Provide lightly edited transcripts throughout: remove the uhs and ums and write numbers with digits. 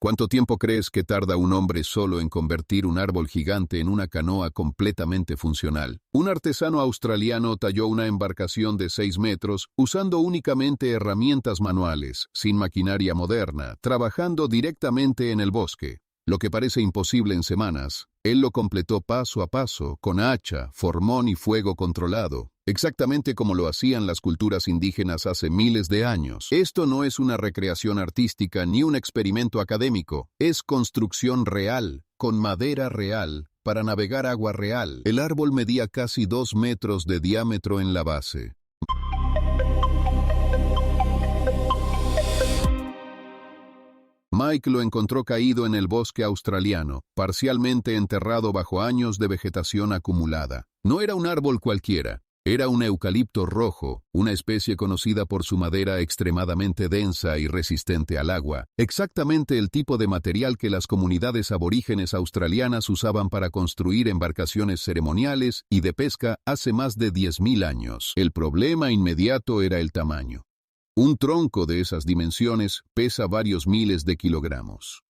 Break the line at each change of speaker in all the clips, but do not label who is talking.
¿Cuánto tiempo crees que tarda un hombre solo en convertir un árbol gigante en una canoa completamente funcional? Un artesano australiano talló una embarcación de 6 metros usando únicamente herramientas manuales, sin maquinaria moderna, trabajando directamente en el bosque. Lo que parece imposible en semanas, él lo completó paso a paso, con hacha, formón y fuego controlado, exactamente como lo hacían las culturas indígenas hace miles de años. Esto no es una recreación artística ni un experimento académico, es construcción real, con madera real, para navegar agua real. El árbol medía casi 2 metros de diámetro en la base. Mike lo encontró caído en el bosque australiano, parcialmente enterrado bajo años de vegetación acumulada. No era un árbol cualquiera, era un eucalipto rojo, una especie conocida por su madera extremadamente densa y resistente al agua, exactamente el tipo de material que las comunidades aborígenes australianas usaban para construir embarcaciones ceremoniales y de pesca hace más de 10.000 años. El problema inmediato era el tamaño. Un tronco de esas dimensiones pesa varios miles de kilogramos.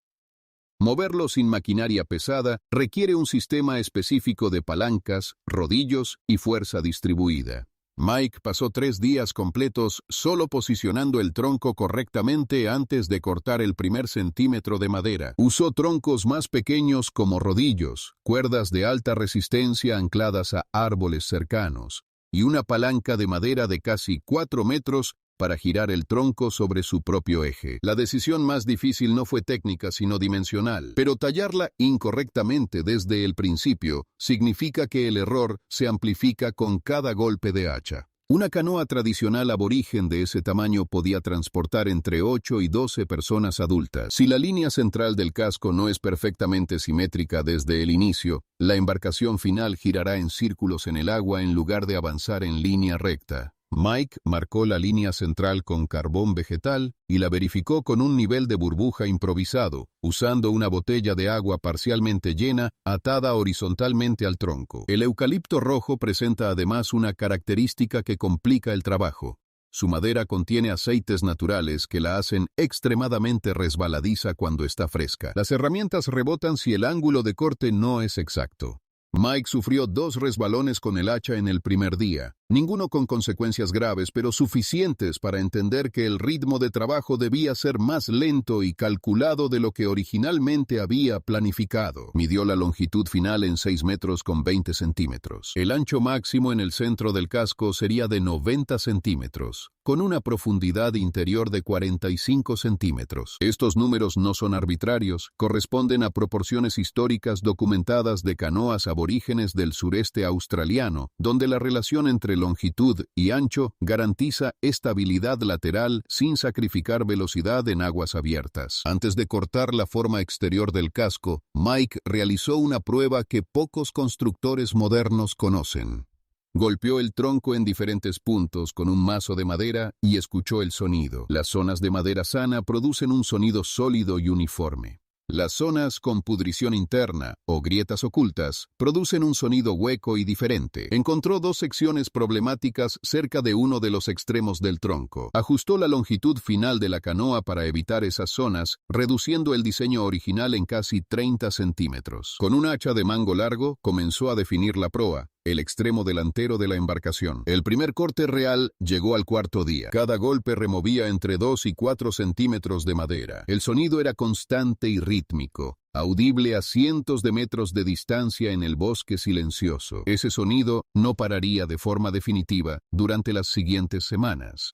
Moverlo sin maquinaria pesada requiere un sistema específico de palancas, rodillos y fuerza distribuida. Mike pasó 3 días completos solo posicionando el tronco correctamente antes de cortar el primer centímetro de madera. Usó troncos más pequeños como rodillos, cuerdas de alta resistencia ancladas a árboles cercanos, y una palanca de madera de casi 4 metros para girar el tronco sobre su propio eje. La decisión más difícil no fue técnica sino dimensional, pero tallarla incorrectamente desde el principio significa que el error se amplifica con cada golpe de hacha. Una canoa tradicional aborigen de ese tamaño podía transportar entre 8 y 12 personas adultas. Si la línea central del casco no es perfectamente simétrica desde el inicio, la embarcación final girará en círculos en el agua en lugar de avanzar en línea recta. Mike marcó la línea central con carbón vegetal y la verificó con un nivel de burbuja improvisado, usando una botella de agua parcialmente llena atada horizontalmente al tronco. El eucalipto rojo presenta además una característica que complica el trabajo. Su madera contiene aceites naturales que la hacen extremadamente resbaladiza cuando está fresca. Las herramientas rebotan si el ángulo de corte no es exacto. Mike sufrió 2 resbalones con el hacha en el primer día, ninguno con consecuencias graves, pero suficientes para entender que el ritmo de trabajo debía ser más lento y calculado de lo que originalmente había planificado. Midió la longitud final en 6 metros con 20 centímetros. El ancho máximo en el centro del casco sería de 90 centímetros, con una profundidad interior de 45 centímetros. Estos números no son arbitrarios, corresponden a proporciones históricas documentadas de canoas aborígenes del sureste australiano, donde la relación entre longitud y ancho garantiza estabilidad lateral sin sacrificar velocidad en aguas abiertas. Antes de cortar la forma exterior del casco, Mike realizó una prueba que pocos constructores modernos conocen. Golpeó el tronco en diferentes puntos con un mazo de madera y escuchó el sonido. Las zonas de madera sana producen un sonido sólido y uniforme. Las zonas con pudrición interna o grietas ocultas producen un sonido hueco y diferente. Encontró 2 secciones problemáticas cerca de uno de los extremos del tronco. Ajustó la longitud final de la canoa para evitar esas zonas, reduciendo el diseño original en casi 30 centímetros. Con un hacha de mango largo, comenzó a definir la proa, el extremo delantero de la embarcación. El primer corte real llegó al 4.º día. Cada golpe removía entre 2 y 4 centímetros de madera. El sonido era constante y rítmico, audible a cientos de metros de distancia en el bosque silencioso. Ese sonido no pararía de forma definitiva durante las siguientes semanas.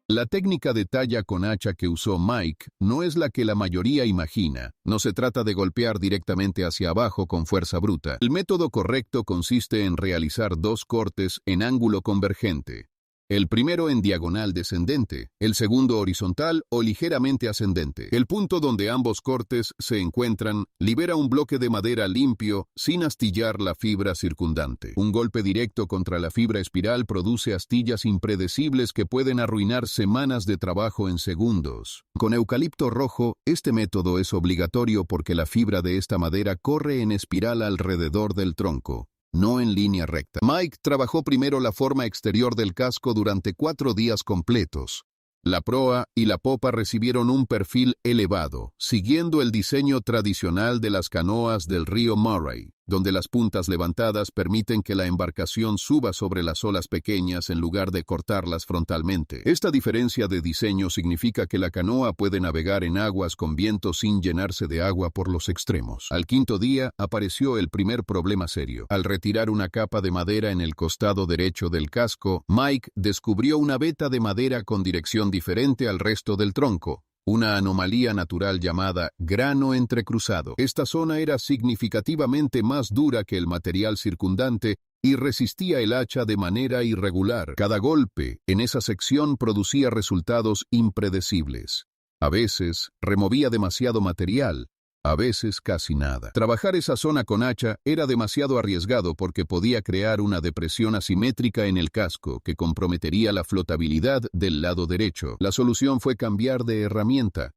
La técnica de talla con hacha que usó Mike no es la que la mayoría imagina. No se trata de golpear directamente hacia abajo con fuerza bruta. El método correcto consiste en realizar 2 cortes en ángulo convergente. El primero en diagonal descendente, el segundo horizontal o ligeramente ascendente. El punto donde ambos cortes se encuentran libera un bloque de madera limpio sin astillar la fibra circundante. Un golpe directo contra la fibra espiral produce astillas impredecibles que pueden arruinar semanas de trabajo en segundos. Con eucalipto rojo, este método es obligatorio porque la fibra de esta madera corre en espiral alrededor del tronco. no en línea recta. Mike trabajó primero la forma exterior del casco durante 4 días completos. La proa y la popa recibieron un perfil elevado, siguiendo el diseño tradicional de las canoas del río Murray, donde las puntas levantadas permiten que la embarcación suba sobre las olas pequeñas en lugar de cortarlas frontalmente. Esta diferencia de diseño significa que la canoa puede navegar en aguas con viento sin llenarse de agua por los extremos. Al 5.º día apareció el primer problema serio. Al retirar una capa de madera en el costado derecho del casco, Mike descubrió una veta de madera con dirección diferente al resto del tronco. Una anomalía natural llamada grano entrecruzado. Esta zona era significativamente más dura que el material circundante y resistía el hacha de manera irregular. Cada golpe en esa sección producía resultados impredecibles. A veces removía demasiado material, a veces casi nada. Trabajar esa zona con hacha era demasiado arriesgado porque podía crear una depresión asimétrica en el casco que comprometería la flotabilidad del lado derecho. La solución fue cambiar de herramienta.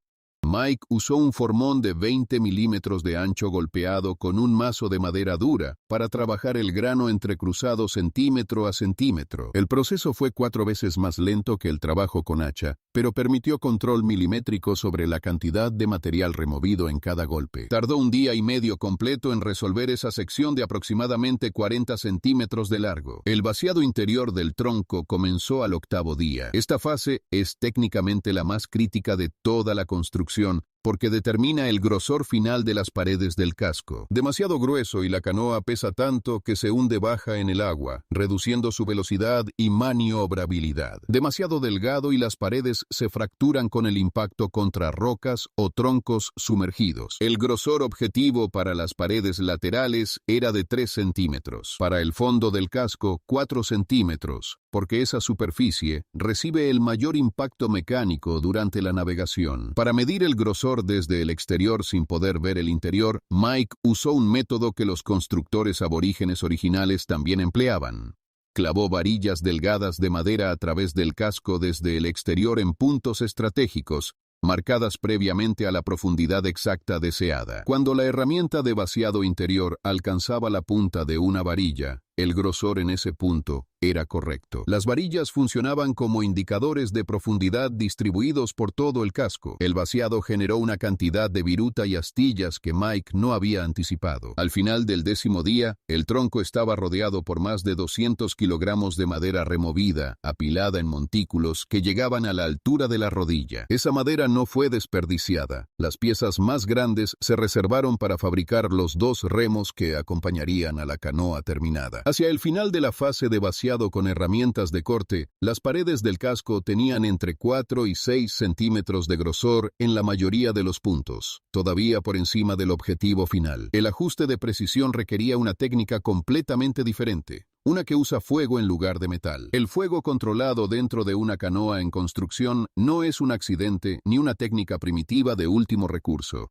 Mike usó un formón de 20 milímetros de ancho golpeado con un mazo de madera dura para trabajar el grano entrecruzado centímetro a centímetro. El proceso fue 4 veces más lento que el trabajo con hacha, pero permitió control milimétrico sobre la cantidad de material removido en cada golpe. Tardó 1 día y medio completo en resolver esa sección de aproximadamente 40 centímetros de largo. El vaciado interior del tronco comenzó al 8.º día. Esta fase es técnicamente la más crítica de toda la construcción, porque determina el grosor final de las paredes del casco. Demasiado grueso y la canoa pesa tanto que se hunde baja en el agua, reduciendo su velocidad y maniobrabilidad. Demasiado delgado y las paredes se fracturan con el impacto contra rocas o troncos sumergidos. El grosor objetivo para las paredes laterales era de 3 centímetros. Para el fondo del casco, 4 centímetros, porque esa superficie recibe el mayor impacto mecánico durante la navegación. Para medir el grosor desde el exterior sin poder ver el interior, Mike usó un método que los constructores aborígenes originales también empleaban. Clavó varillas delgadas de madera a través del casco desde el exterior en puntos estratégicos, marcadas previamente a la profundidad exacta deseada. Cuando la herramienta de vaciado interior alcanzaba la punta de una varilla, el grosor en ese punto era correcto. Las varillas funcionaban como indicadores de profundidad distribuidos por todo el casco. El vaciado generó una cantidad de viruta y astillas que Mike no había anticipado. Al final del 10.º día, el tronco estaba rodeado por más de 200 kilogramos de madera removida, apilada en montículos que llegaban a la altura de la rodilla. Esa madera no fue desperdiciada. Las piezas más grandes se reservaron para fabricar los 2 remos que acompañarían a la canoa terminada. Hacia el final de la fase de vaciado con herramientas de corte, las paredes del casco tenían entre 4 y 6 centímetros de grosor en la mayoría de los puntos, todavía por encima del objetivo final. El ajuste de precisión requería una técnica completamente diferente, una que usa fuego en lugar de metal. El fuego controlado dentro de una canoa en construcción no es un accidente ni una técnica primitiva de último recurso.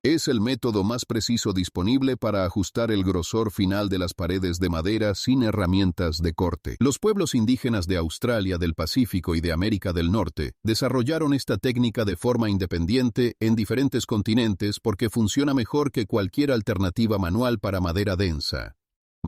Es el método más preciso disponible para ajustar el grosor final de las paredes de madera sin herramientas de corte. Los pueblos indígenas de Australia, del Pacífico y de América del Norte desarrollaron esta técnica de forma independiente en diferentes continentes porque funciona mejor que cualquier alternativa manual para madera densa.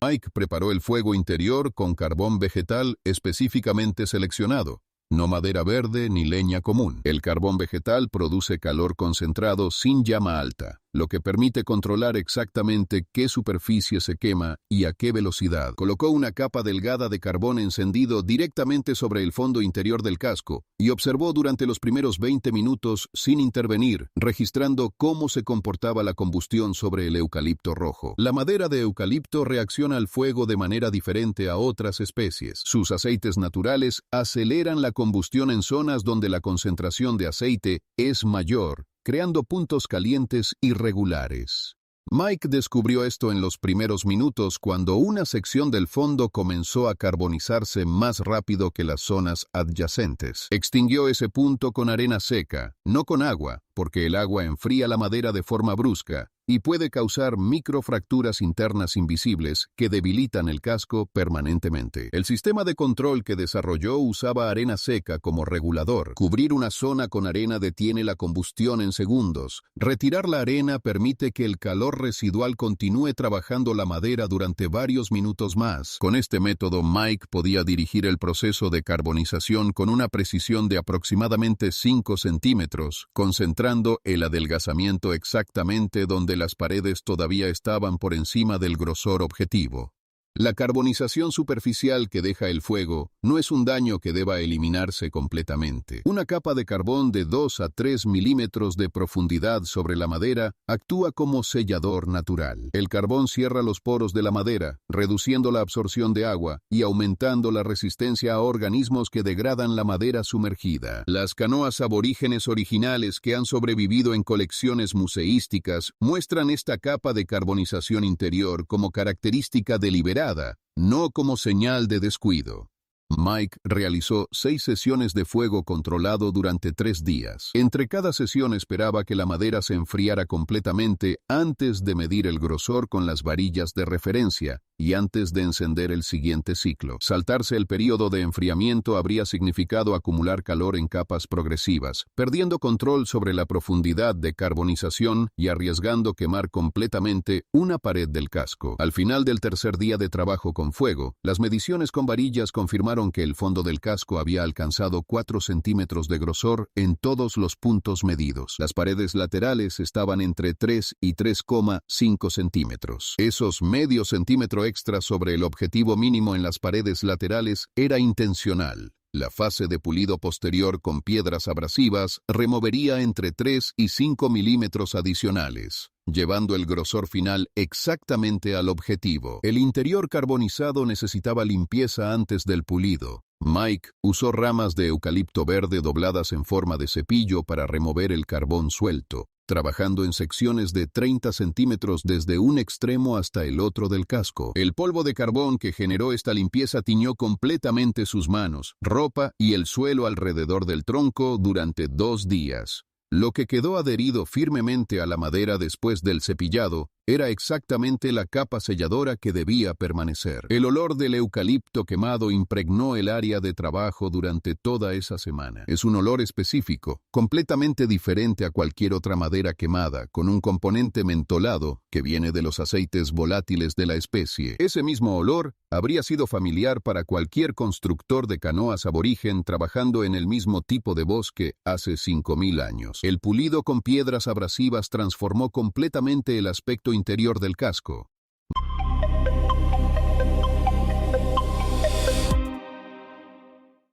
Mike preparó el fuego interior con carbón vegetal específicamente seleccionado. No madera verde ni leña común. El carbón vegetal produce calor concentrado sin llama alta, lo que permite controlar exactamente qué superficie se quema y a qué velocidad. Colocó una capa delgada de carbón encendido directamente sobre el fondo interior del casco y observó durante los primeros 20 minutos sin intervenir, registrando cómo se comportaba la combustión sobre el eucalipto rojo. La madera de eucalipto reacciona al fuego de manera diferente a otras especies. Sus aceites naturales aceleran la combustión en zonas donde la concentración de aceite es mayor, creando puntos calientes irregulares. Mike descubrió esto en los primeros minutos cuando una sección del fondo comenzó a carbonizarse más rápido que las zonas adyacentes. Extinguió ese punto con arena seca, no con agua, porque el agua enfría la madera de forma brusca, y puede causar microfracturas internas invisibles que debilitan el casco permanentemente. El sistema de control que desarrolló usaba arena seca como regulador. Cubrir una zona con arena detiene la combustión en segundos. Retirar la arena permite que el calor residual continúe trabajando la madera durante varios minutos más. Con este método, Mike podía dirigir el proceso de carbonización con una precisión de aproximadamente 5 centímetros, concentrando el adelgazamiento exactamente donde las paredes todavía estaban por encima del grosor objetivo. La carbonización superficial que deja el fuego no es un daño que deba eliminarse completamente. Una capa de carbón de 2 a 3 milímetros de profundidad sobre la madera actúa como sellador natural. El carbón cierra los poros de la madera, reduciendo la absorción de agua y aumentando la resistencia a organismos que degradan la madera sumergida. Las canoas aborígenes originales que han sobrevivido en colecciones museísticas muestran esta capa de carbonización interior como característica deliberada, no como señal de descuido. Mike realizó 6 sesiones de fuego controlado durante 3 días. Entre cada sesión esperaba que la madera se enfriara completamente antes de medir el grosor con las varillas de referencia y antes de encender el siguiente ciclo. Saltarse el período de enfriamiento habría significado acumular calor en capas progresivas, perdiendo control sobre la profundidad de carbonización y arriesgando quemar completamente una pared del casco. Al final del tercer día de trabajo con fuego, las mediciones con varillas confirmaron que el fondo del casco había alcanzado 4 centímetros de grosor en todos los puntos medidos. Las paredes laterales estaban entre 3 y 3,5 centímetros. Esos medio centímetro extra sobre el objetivo mínimo en las paredes laterales era intencional. La fase de pulido posterior con piedras abrasivas removería entre 3 y 5 milímetros adicionales, llevando el grosor final exactamente al objetivo. El interior carbonizado necesitaba limpieza antes del pulido. Mike usó ramas de eucalipto verde dobladas en forma de cepillo para remover el carbón suelto, trabajando en secciones de 30 centímetros desde un extremo hasta el otro del casco. El polvo de carbón que generó esta limpieza tiñó completamente sus manos, ropa y el suelo alrededor del tronco durante 2 días. Lo que quedó adherido firmemente a la madera después del cepillado era exactamente la capa selladora que debía permanecer. El olor del eucalipto quemado impregnó el área de trabajo durante toda esa semana. Es un olor específico, completamente diferente a cualquier otra madera quemada, con un componente mentolado que viene de los aceites volátiles de la especie. Ese mismo olor habría sido familiar para cualquier constructor de canoas aborigen trabajando en el mismo tipo de bosque hace 5000 años. El pulido con piedras abrasivas transformó completamente el aspecto interior del casco.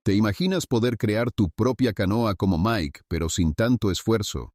¿Te imaginas poder crear tu propia canoa como Mike, pero sin tanto esfuerzo?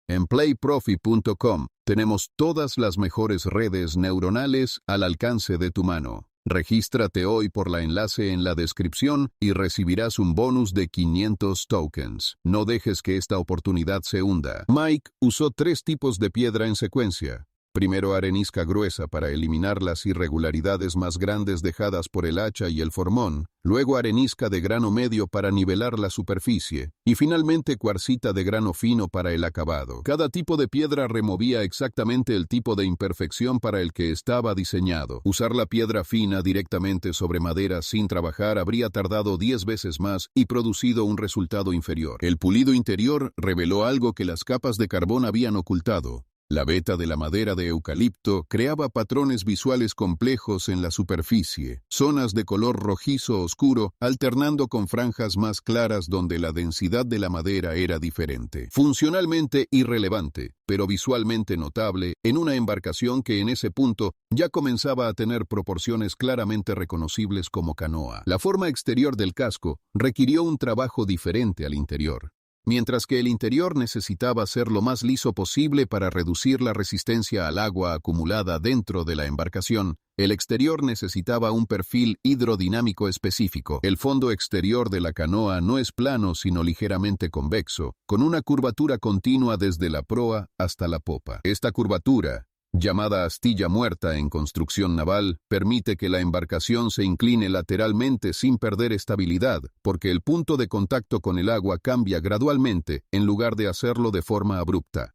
En playprofi.com tenemos todas las mejores redes neuronales al alcance de tu mano. Regístrate hoy por la enlace en la descripción y recibirás un bonus de 500 tokens. No dejes que esta oportunidad se hunda. Mike usó 3 tipos de piedra en secuencia. Primero arenisca gruesa para eliminar las irregularidades más grandes dejadas por el hacha y el formón, luego arenisca de grano medio para nivelar la superficie, y finalmente cuarcita de grano fino para el acabado. Cada tipo de piedra removía exactamente el tipo de imperfección para el que estaba diseñado. Usar la piedra fina directamente sobre madera sin trabajar habría tardado 10 veces más y producido un resultado inferior. El pulido interior reveló algo que las capas de carbón habían ocultado. La veta de la madera de eucalipto creaba patrones visuales complejos en la superficie, zonas de color rojizo oscuro, alternando con franjas más claras donde la densidad de la madera era diferente. Funcionalmente irrelevante, pero visualmente notable, en una embarcación que en ese punto ya comenzaba a tener proporciones claramente reconocibles como canoa. La forma exterior del casco requirió un trabajo diferente al interior. Mientras que el interior necesitaba ser lo más liso posible para reducir la resistencia al agua acumulada dentro de la embarcación, el exterior necesitaba un perfil hidrodinámico específico. El fondo exterior de la canoa no es plano sino ligeramente convexo, con una curvatura continua desde la proa hasta la popa. Esta curvatura, llamada astilla muerta en construcción naval, permite que la embarcación se incline lateralmente sin perder estabilidad, porque el punto de contacto con el agua cambia gradualmente en lugar de hacerlo de forma abrupta.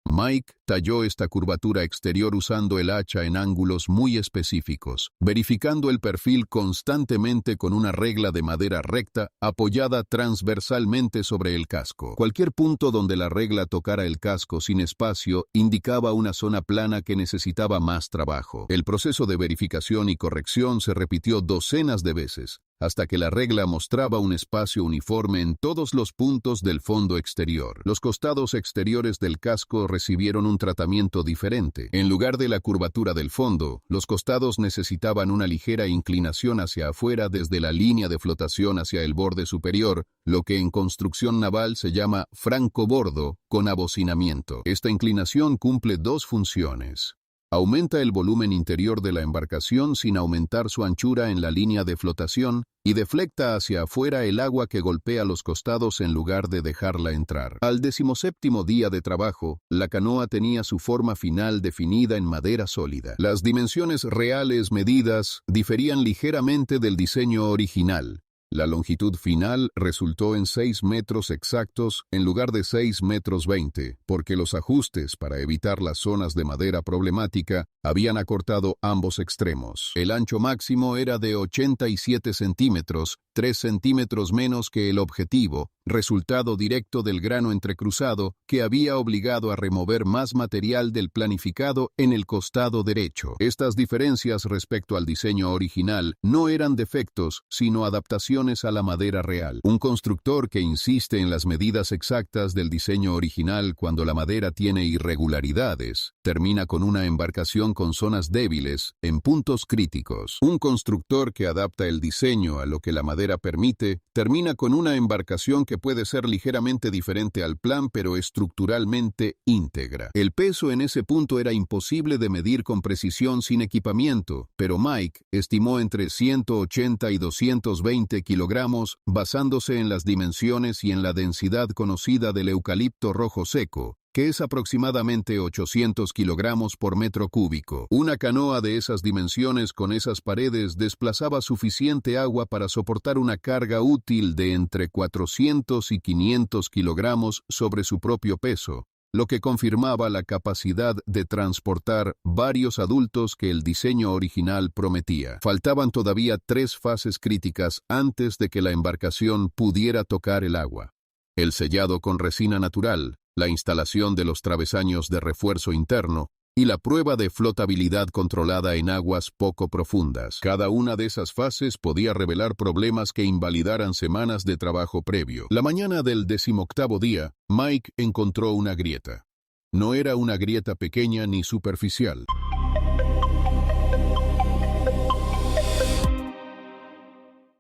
Mike talló esta curvatura exterior usando el hacha en ángulos muy específicos, verificando el perfil constantemente con una regla de madera recta apoyada transversalmente sobre el casco. Cualquier punto donde la regla tocara el casco sin espacio indicaba una zona plana que necesitaba más trabajo. El proceso de verificación y corrección se repitió docenas de veces, hasta que la regla mostraba un espacio uniforme en todos los puntos del fondo exterior. Los costados exteriores del casco recibieron un tratamiento diferente. En lugar de la curvatura del fondo, los costados necesitaban una ligera inclinación hacia afuera desde la línea de flotación hacia el borde superior, lo que en construcción naval se llama francobordo con abocinamiento. Esta inclinación cumple dos funciones. Aumenta el volumen interior de la embarcación sin aumentar su anchura en la línea de flotación y deflecta hacia afuera el agua que golpea los costados en lugar de dejarla entrar. Al 17º día de trabajo, la canoa tenía su forma final definida en madera sólida. Las dimensiones reales medidas diferían ligeramente del diseño original. La longitud final resultó en 6 metros exactos en lugar de 6 metros 20, porque los ajustes para evitar las zonas de madera problemática habían acortado ambos extremos. El ancho máximo era de 87 centímetros, 3 centímetros menos que el objetivo, resultado directo del grano entrecruzado que había obligado a remover más material del planificado en el costado derecho. Estas diferencias respecto al diseño original no eran defectos, sino adaptaciones a la madera real. Un constructor que insiste en las medidas exactas del diseño original cuando la madera tiene irregularidades, termina con una embarcación con zonas débiles en puntos críticos. Un constructor que adapta el diseño a lo que la madera permite, termina con una embarcación que puede ser ligeramente diferente al plan pero estructuralmente íntegra. El peso en ese punto era imposible de medir con precisión sin equipamiento, pero Mike estimó entre 180 y 220 kilogramos basándose en las dimensiones y en la densidad conocida del eucalipto rojo seco, que es aproximadamente 800 kilogramos por metro cúbico. Una canoa de esas dimensiones con esas paredes desplazaba suficiente agua para soportar una carga útil de entre 400 y 500 kilogramos sobre su propio peso, lo que confirmaba la capacidad de transportar varios adultos que el diseño original prometía. Faltaban todavía 3 fases críticas antes de que la embarcación pudiera tocar el agua: el sellado con resina natural, la instalación de los travesaños de refuerzo interno y la prueba de flotabilidad controlada en aguas poco profundas. Cada una de esas fases podía revelar problemas que invalidaran semanas de trabajo previo. La mañana del 18º día, Mike encontró una grieta. No era una grieta pequeña ni superficial.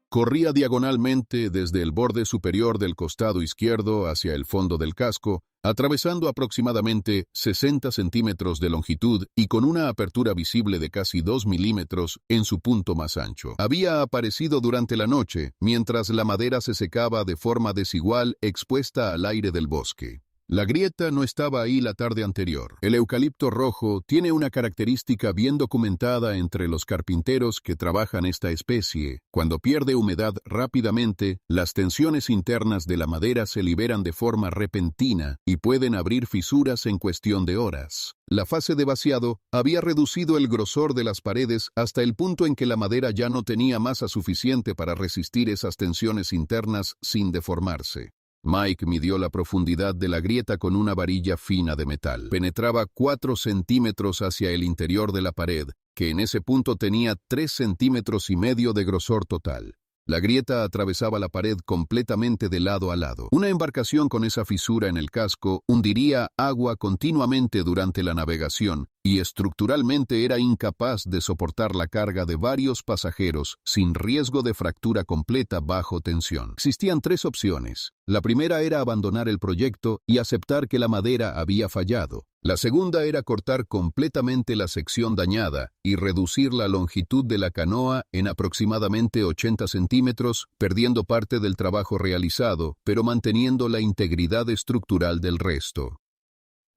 Corría diagonalmente desde el borde superior del costado izquierdo hacia el fondo del casco, atravesando aproximadamente 60 centímetros de longitud y con una apertura visible de casi 2 milímetros en su punto más ancho. Había aparecido durante la noche, mientras la madera se secaba de forma desigual expuesta al aire del bosque. La grieta no estaba ahí la tarde anterior. El eucalipto rojo tiene una característica bien documentada entre los carpinteros que trabajan esta especie. Cuando pierde humedad rápidamente, las tensiones internas de la madera se liberan de forma repentina y pueden abrir fisuras en cuestión de horas. La fase de vaciado había reducido el grosor de las paredes hasta el punto en que la madera ya no tenía masa suficiente para resistir esas tensiones internas sin deformarse. Mike midió la profundidad de la grieta con una varilla fina de metal. Penetraba 4 centímetros hacia el interior de la pared, que en ese punto tenía 3,5 centímetros de grosor total. La grieta atravesaba la pared completamente de lado a lado. Una embarcación con esa fisura en el casco hundiría agua continuamente durante la navegación y estructuralmente era incapaz de soportar la carga de varios pasajeros sin riesgo de fractura completa bajo tensión. Existían 3 opciones. La primera era abandonar el proyecto y aceptar que la madera había fallado. La segunda era cortar completamente la sección dañada y reducir la longitud de la canoa en aproximadamente 80 centímetros, perdiendo parte del trabajo realizado, pero manteniendo la integridad estructural del resto.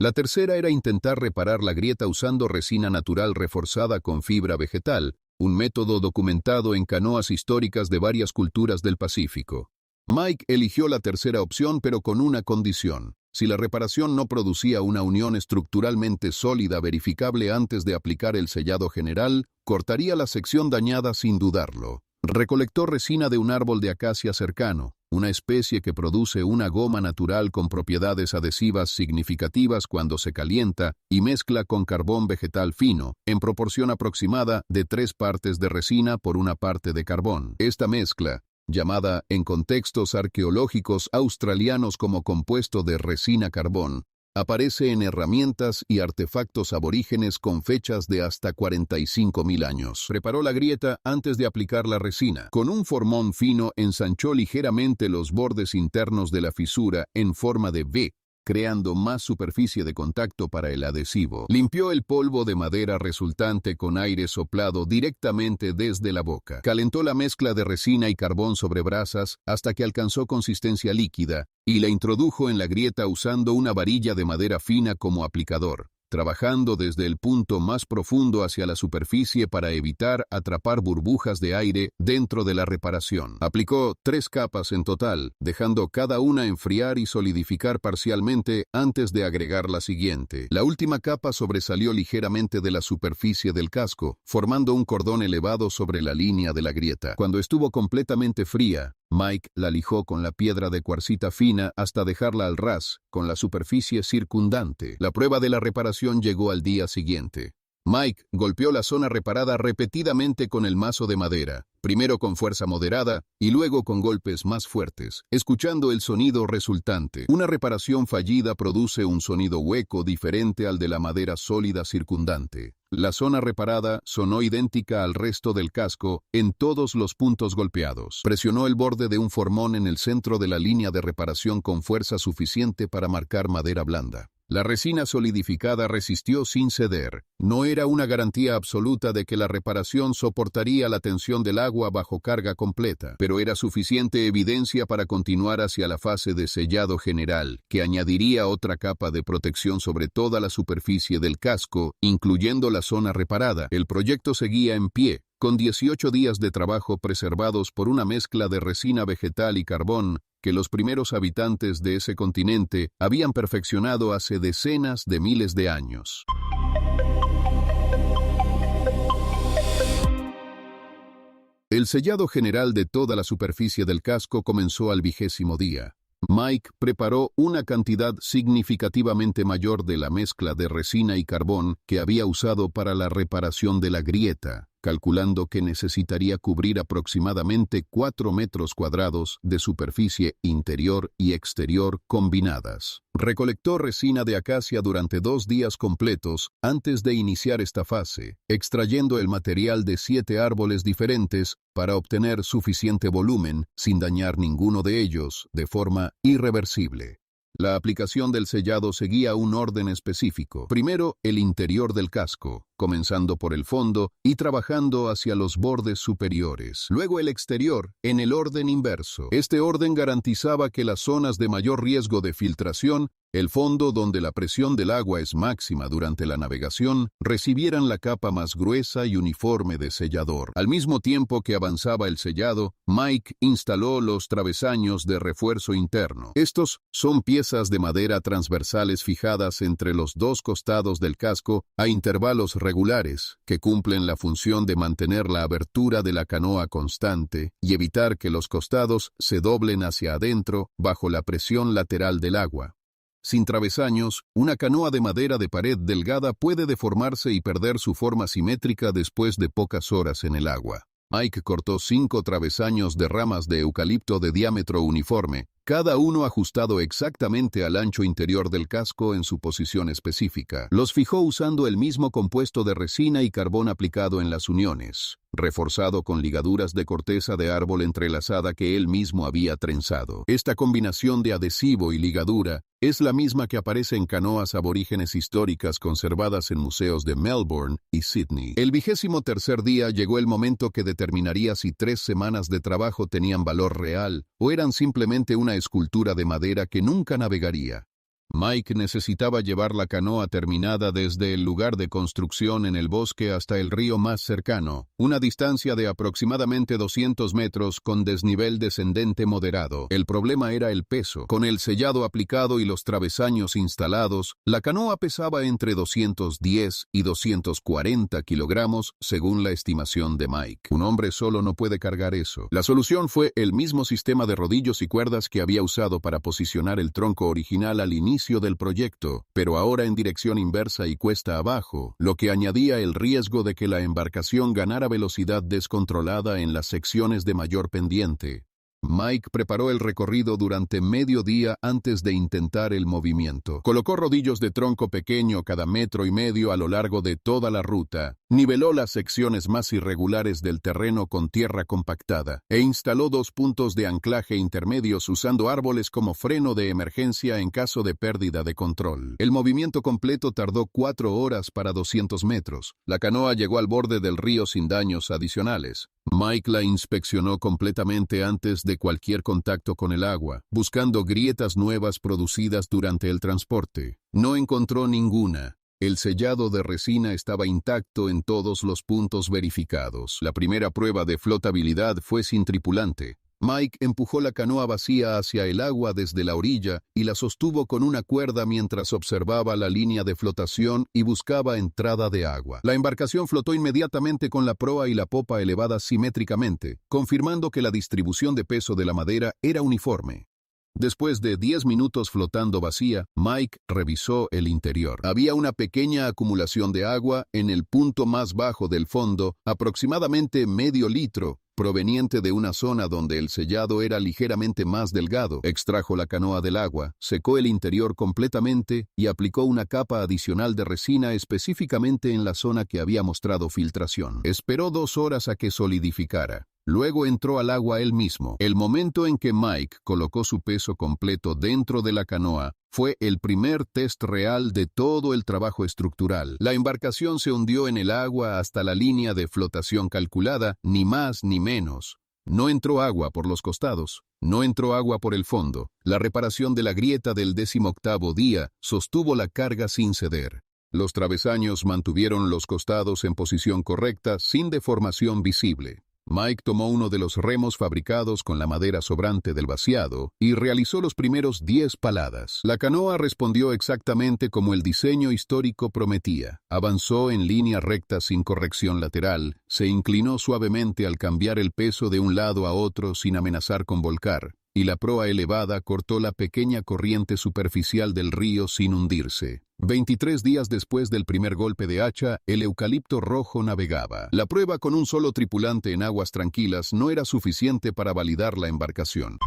La tercera era intentar reparar la grieta usando resina natural reforzada con fibra vegetal, un método documentado en canoas históricas de varias culturas del Pacífico. Mike eligió la tercera opción, pero con una condición: Si la reparación no producía una unión estructuralmente sólida verificable antes de aplicar el sellado general, cortaría la sección dañada sin dudarlo. Recolectó resina de un árbol de acacia cercano, una especie que produce una goma natural con propiedades adhesivas significativas cuando se calienta, y mezcla con carbón vegetal fino, en proporción aproximada de 3 partes de resina por 1 parte de carbón. Esta mezcla, llamada en contextos arqueológicos australianos como compuesto de resina-carbón, aparece en herramientas y artefactos aborígenes con fechas de hasta 45.000 años. Preparó la grieta antes de aplicar la resina. Con un formón fino ensanchó ligeramente los bordes internos de la fisura en forma de V, creando más superficie de contacto para el adhesivo. Limpió el polvo de madera resultante con aire soplado directamente desde la boca. Calentó la mezcla de resina y carbón sobre brasas hasta que alcanzó consistencia líquida y la introdujo en la grieta usando una varilla de madera fina como aplicador, trabajando desde el punto más profundo hacia la superficie para evitar atrapar burbujas de aire dentro de la reparación. Aplicó 3 capas en total, dejando cada una enfriar y solidificar parcialmente antes de agregar la siguiente. La última capa sobresalió ligeramente de la superficie del casco, formando un cordón elevado sobre la línea de la grieta. Cuando estuvo completamente fría, Mike la lijó con la piedra de cuarcita fina hasta dejarla al ras, con la superficie circundante. La prueba de la reparación llegó al día siguiente. Mike golpeó la zona reparada repetidamente con el mazo de madera, primero con fuerza moderada y luego con golpes más fuertes, escuchando el sonido resultante. Una reparación fallida produce un sonido hueco diferente al de la madera sólida circundante. La zona reparada sonó idéntica al resto del casco en todos los puntos golpeados. Presionó el borde de un formón en el centro de la línea de reparación con fuerza suficiente para marcar madera blanda. La resina solidificada resistió sin ceder. No era una garantía absoluta de que la reparación soportaría la tensión del agua bajo carga completa, pero era suficiente evidencia para continuar hacia la fase de sellado general, que añadiría otra capa de protección sobre toda la superficie del casco, incluyendo la zona reparada. El proyecto seguía en pie, con 18 días de trabajo preservados por una mezcla de resina vegetal y carbón que los primeros habitantes de ese continente habían perfeccionado hace decenas de miles de años. El sellado general de toda la superficie del casco comenzó al 20º día. Mike preparó una cantidad significativamente mayor de la mezcla de resina y carbón que había usado para la reparación de la grieta, calculando que necesitaría cubrir aproximadamente 4 metros cuadrados de superficie interior y exterior combinadas. Recolectó resina de acacia durante 2 días completos antes de iniciar esta fase, extrayendo el material de 7 árboles diferentes para obtener suficiente volumen sin dañar ninguno de ellos de forma irreversible. La aplicación del sellado seguía un orden específico. Primero, el interior del casco, comenzando por el fondo y trabajando hacia los bordes superiores. Luego el exterior, en el orden inverso. Este orden garantizaba que las zonas de mayor riesgo de filtración, el fondo donde la presión del agua es máxima durante la navegación, recibieran la capa más gruesa y uniforme de sellador. Al mismo tiempo que avanzaba el sellado, Mike instaló los travesaños de refuerzo interno. Estos son piezas de madera transversales fijadas entre los 2 costados del casco a intervalos regulares, que cumplen la función de mantener la abertura de la canoa constante y evitar que los costados se doblen hacia adentro bajo la presión lateral del agua. Sin travesaños, una canoa de madera de pared delgada puede deformarse y perder su forma simétrica después de pocas horas en el agua. Mike cortó 5 travesaños de ramas de eucalipto de diámetro uniforme, cada uno ajustado exactamente al ancho interior del casco en su posición específica. Los fijó usando el mismo compuesto de resina y carbón aplicado en las uniones, reforzado con ligaduras de corteza de árbol entrelazada que él mismo había trenzado. Esta combinación de adhesivo y ligadura es la misma que aparece en canoas aborígenes históricas conservadas en museos de Melbourne y Sydney. El 23º día llegó el momento que determinaría si 3 semanas de trabajo tenían valor real o eran simplemente una escultura de madera que nunca navegaría. Mike necesitaba llevar la canoa terminada desde el lugar de construcción en el bosque hasta el río más cercano, una distancia de aproximadamente 200 metros con desnivel descendente moderado. El problema era el peso. Con el sellado aplicado y los travesaños instalados, la canoa pesaba entre 210 y 240 kilogramos, según la estimación de Mike. Un hombre solo no puede cargar eso. La solución fue el mismo sistema de rodillos y cuerdas que había usado para posicionar el tronco original al inicio del proyecto, pero ahora en dirección inversa y cuesta abajo, lo que añadía el riesgo de que la embarcación ganara velocidad descontrolada en las secciones de mayor pendiente. Mike preparó el recorrido durante medio día antes de intentar el movimiento. Colocó rodillos de tronco pequeño cada 1,5 metros a lo largo de toda la ruta, niveló las secciones más irregulares del terreno con tierra compactada, e instaló 2 puntos de anclaje intermedios usando árboles como freno de emergencia en caso de pérdida de control. El movimiento completo tardó 4 horas para 200 metros. La canoa llegó al borde del río sin daños adicionales. Mike la inspeccionó completamente antes de cualquier contacto con el agua, buscando grietas nuevas producidas durante el transporte. No encontró ninguna. El sellado de resina estaba intacto en todos los puntos verificados. La primera prueba de flotabilidad fue sin tripulante. Mike empujó la canoa vacía hacia el agua desde la orilla y la sostuvo con una cuerda mientras observaba la línea de flotación y buscaba entrada de agua. La embarcación flotó inmediatamente con la proa y la popa elevadas simétricamente, confirmando que la distribución de peso de la madera era uniforme. Después de 10 minutos flotando vacía, Mike revisó el interior. Había una pequeña acumulación de agua en el punto más bajo del fondo, aproximadamente medio litro, proveniente de una zona donde el sellado era ligeramente más delgado. Extrajo la canoa del agua, secó el interior completamente y aplicó una capa adicional de resina específicamente en la zona que había mostrado filtración. Esperó 2 horas a que solidificara. Luego entró al agua él mismo. El momento en que Mike colocó su peso completo dentro de la canoa fue el primer test real de todo el trabajo estructural. La embarcación se hundió en el agua hasta la línea de flotación calculada, ni más ni menos. No entró agua por los costados, no entró agua por el fondo. La reparación de la grieta del 18º día sostuvo la carga sin ceder. Los travesaños mantuvieron los costados en posición correcta, sin deformación visible. Mike tomó uno de los remos fabricados con la madera sobrante del vaciado y realizó los primeros 10 paladas. La canoa respondió exactamente como el diseño histórico prometía. Avanzó en línea recta sin corrección lateral, se inclinó suavemente al cambiar el peso de un lado a otro sin amenazar con volcar, y la proa elevada cortó la pequeña corriente superficial del río sin hundirse. 23 días después del primer golpe de hacha, el Eucalipto Rojo navegaba. La prueba con un solo tripulante en aguas tranquilas no era suficiente para validar la embarcación.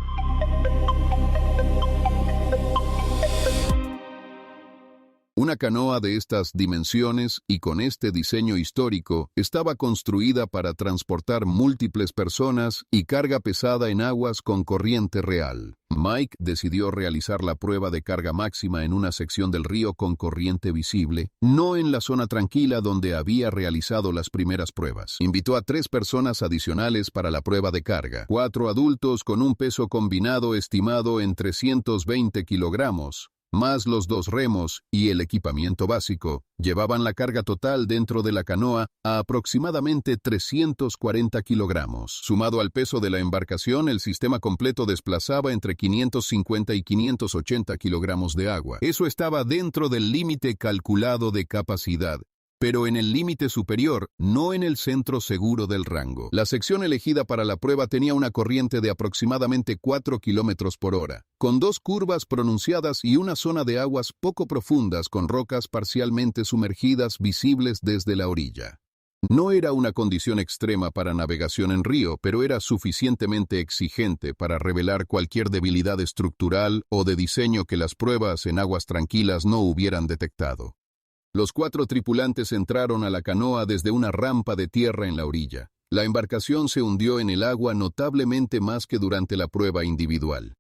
Una canoa de estas dimensiones y con este diseño histórico estaba construida para transportar múltiples personas y carga pesada en aguas con corriente real. Mike decidió realizar la prueba de carga máxima en una sección del río con corriente visible, no en la zona tranquila donde había realizado las primeras pruebas. Invitó a 3 personas adicionales para la prueba de carga, 4 adultos con un peso combinado estimado en 320 kilogramos. Más los 2 remos y el equipamiento básico, llevaban la carga total dentro de la canoa a aproximadamente 340 kilogramos. Sumado al peso de la embarcación, el sistema completo desplazaba entre 550 y 580 kilogramos de agua. Eso estaba dentro del límite calculado de capacidad, pero en el límite superior, no en el centro seguro del rango. La sección elegida para la prueba tenía una corriente de aproximadamente 4 kilómetros por hora, con 2 curvas pronunciadas y una zona de aguas poco profundas con rocas parcialmente sumergidas visibles desde la orilla. No era una condición extrema para navegación en río, pero era suficientemente exigente para revelar cualquier debilidad estructural o de diseño que las pruebas en aguas tranquilas no hubieran detectado. Los 4 tripulantes entraron a la canoa desde una rampa de tierra en la orilla. La embarcación se hundió en el agua notablemente más que durante la prueba individual.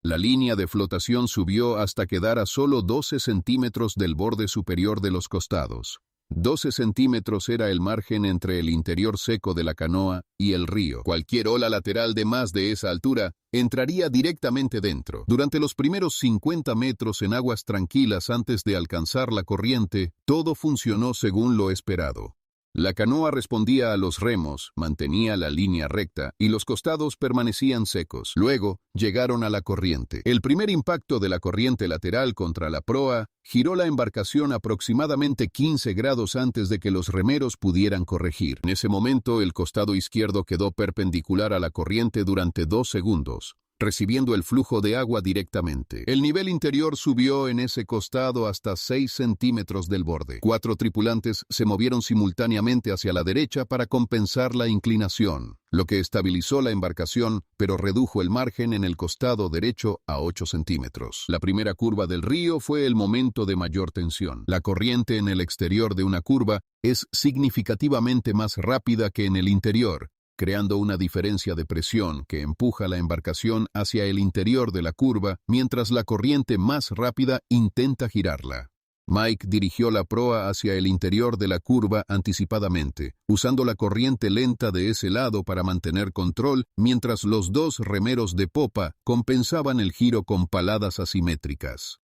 La línea de flotación subió hasta quedar a solo 12 centímetros del borde superior de los costados. 12 centímetros era el margen entre el interior seco de la canoa y el río. Cualquier ola lateral de más de esa altura entraría directamente dentro. Durante los primeros 50 metros en aguas tranquilas antes de alcanzar la corriente, todo funcionó según lo esperado. La canoa respondía a los remos, mantenía la línea recta y los costados permanecían secos. Luego llegaron a la corriente. El primer impacto de la corriente lateral contra la proa giró la embarcación aproximadamente 15 grados antes de que los remeros pudieran corregir. En ese momento, el costado izquierdo quedó perpendicular a la corriente durante 2 segundos. Recibiendo el flujo de agua directamente. El nivel interior subió en ese costado hasta 6 centímetros del borde. 4 tripulantes se movieron simultáneamente hacia la derecha para compensar la inclinación, lo que estabilizó la embarcación, pero redujo el margen en el costado derecho a 8 centímetros. La primera curva del río fue el momento de mayor tensión. La corriente en el exterior de una curva es significativamente más rápida que en el interior, creando una diferencia de presión que empuja la embarcación hacia el interior de la curva, mientras la corriente más rápida intenta girarla. Mike dirigió la proa hacia el interior de la curva anticipadamente, usando la corriente lenta de ese lado para mantener control, mientras los 2 remeros de popa compensaban el giro con paladas asimétricas.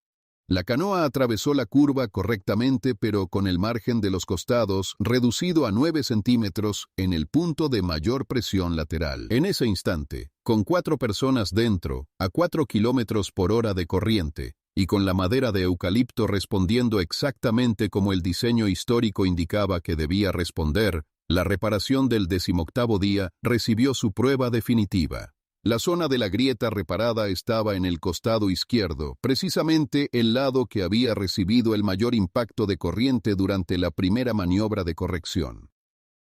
La canoa atravesó la curva correctamente, pero con el margen de los costados reducido a 9 centímetros en el punto de mayor presión lateral. En ese instante, con 4 personas dentro, a 4 kilómetros por hora de corriente, y con la madera de eucalipto respondiendo exactamente como el diseño histórico indicaba que debía responder, la reparación del 18º día recibió su prueba definitiva. La zona de la grieta reparada estaba en el costado izquierdo, precisamente el lado que había recibido el mayor impacto de corriente durante la primera maniobra de corrección.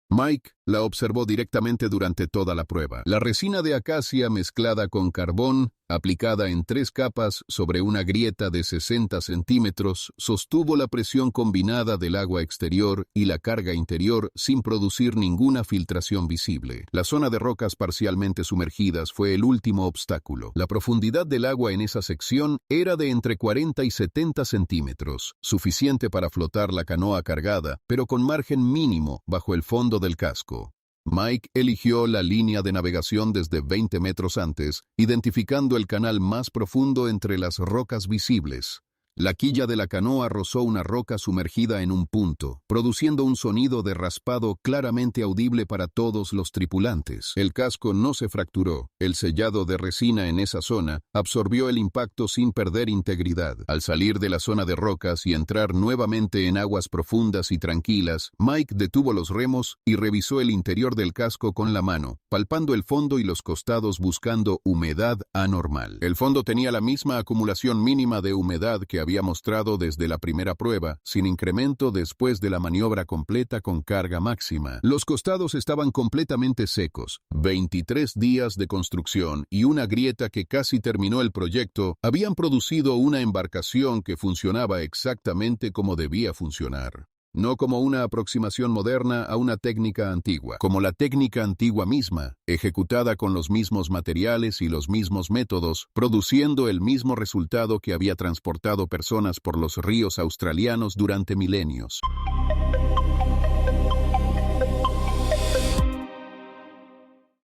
Mike la observó directamente durante toda la prueba. La resina de acacia mezclada con carbón, aplicada en 3 capas sobre una grieta de 60 centímetros, sostuvo la presión combinada del agua exterior y la carga interior sin producir ninguna filtración visible. La zona de rocas parcialmente sumergidas fue el último obstáculo. La profundidad del agua en esa sección era de entre 40 y 70 centímetros, suficiente para flotar la canoa cargada, pero con margen mínimo bajo el fondo del casco. Mike eligió la línea de navegación desde 20 metros antes, identificando el canal más profundo entre las rocas visibles. La quilla de la canoa rozó una roca sumergida en un punto, produciendo un sonido de raspado claramente audible para todos los tripulantes. El casco no se fracturó. El sellado de resina en esa zona absorbió el impacto sin perder integridad. Al salir de la zona de rocas y entrar nuevamente en aguas profundas y tranquilas, Mike detuvo los remos y revisó el interior del casco con la mano, palpando el fondo y los costados buscando humedad anormal. El fondo tenía la misma acumulación mínima de humedad que había mostrado desde la primera prueba, sin incremento después de la maniobra completa con carga máxima. Los costados estaban completamente secos. 23 días de construcción y una grieta que casi terminó el proyecto habían producido una embarcación que funcionaba exactamente como debía funcionar. No como una aproximación moderna a una técnica antigua, como la técnica antigua misma, ejecutada con los mismos materiales y los mismos métodos, produciendo el mismo resultado que había transportado personas por los ríos australianos durante milenios.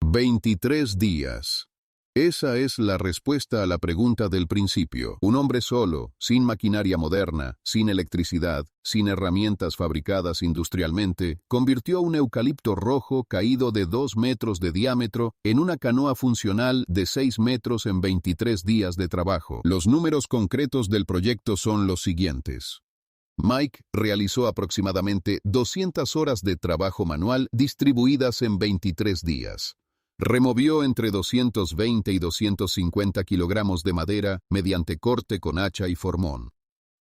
23 días. Esa es la respuesta a la pregunta del principio. Un hombre solo, sin maquinaria moderna, sin electricidad, sin herramientas fabricadas industrialmente, convirtió un eucalipto rojo caído de 2 metros de diámetro en una canoa funcional de 6 metros en 23 días de trabajo. Los números concretos del proyecto son los siguientes. Mike realizó aproximadamente 200 horas de trabajo manual distribuidas en 23 días. Removió entre 220 y 250 kilogramos de madera mediante corte con hacha y formón.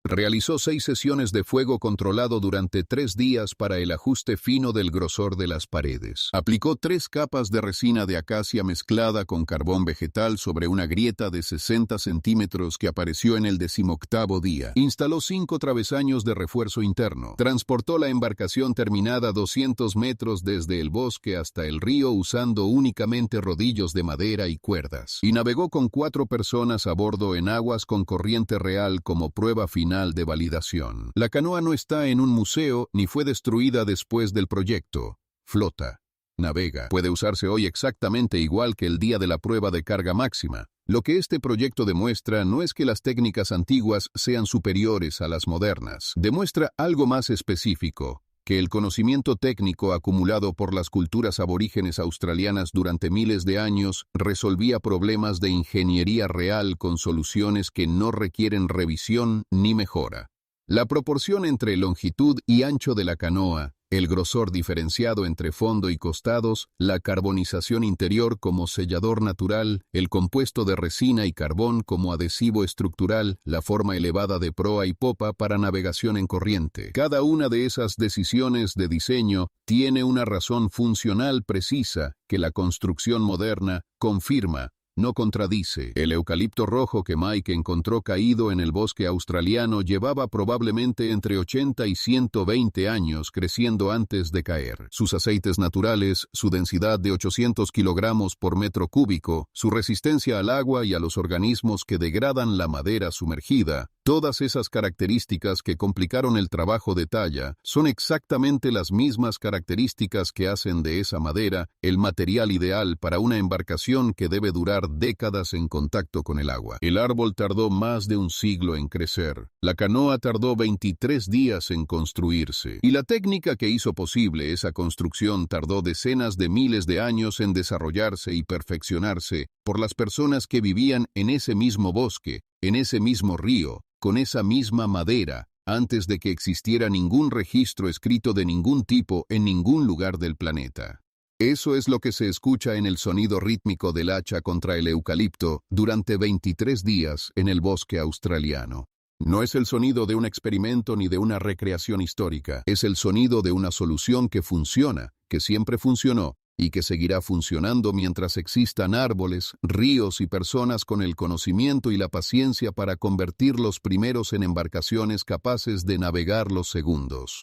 Realizó 6 sesiones de fuego controlado durante 3 días para el ajuste fino del grosor de las paredes. Aplicó 3 capas de resina de acacia mezclada con carbón vegetal sobre una grieta de 60 centímetros que apareció en el 18º día. Instaló 5 travesaños de refuerzo interno. Transportó la embarcación terminada 200 metros desde el bosque hasta el río usando únicamente rodillos de madera y cuerdas. Y navegó con 4 personas a bordo en aguas con corriente real como prueba final final de validación. La canoa no está en un museo ni fue destruida después del proyecto. Flota. Navega. Puede usarse hoy exactamente igual que el día de la prueba de carga máxima. Lo que este proyecto demuestra no es que las técnicas antiguas sean superiores a las modernas. Demuestra algo más específico, que el conocimiento técnico acumulado por las culturas aborígenes australianas durante miles de años resolvía problemas de ingeniería real con soluciones que no requieren revisión ni mejora. La proporción entre longitud y ancho de la canoa, el grosor diferenciado entre fondo y costados, la carbonización interior como sellador natural, el compuesto de resina y carbón como adhesivo estructural, la forma elevada de proa y popa para navegación en corriente. Cada una de esas decisiones de diseño tiene una razón funcional precisa que la construcción moderna confirma. No contradice. El eucalipto rojo que Mike encontró caído en el bosque australiano llevaba probablemente entre 80 y 120 años creciendo antes de caer. Sus aceites naturales, su densidad de 800 kilogramos por metro cúbico, su resistencia al agua y a los organismos que degradan la madera sumergida, todas esas características que complicaron el trabajo de talla son exactamente las mismas características que hacen de esa madera el material ideal para una embarcación que debe durar décadas en contacto con el agua. El árbol tardó más de un siglo en crecer. La canoa tardó 23 días en construirse. Y la técnica que hizo posible esa construcción tardó decenas de miles de años en desarrollarse y perfeccionarse por las personas que vivían en ese mismo bosque, en ese mismo río, con esa misma madera, antes de que existiera ningún registro escrito de ningún tipo en ningún lugar del planeta. Eso es lo que se escucha en el sonido rítmico del hacha contra el eucalipto durante 23 días en el bosque australiano. No es el sonido de un experimento ni de una recreación histórica, es el sonido de una solución que funciona, que siempre funcionó, y que seguirá funcionando mientras existan árboles, ríos y personas con el conocimiento y la paciencia para convertir los primeros en embarcaciones capaces de navegar los segundos.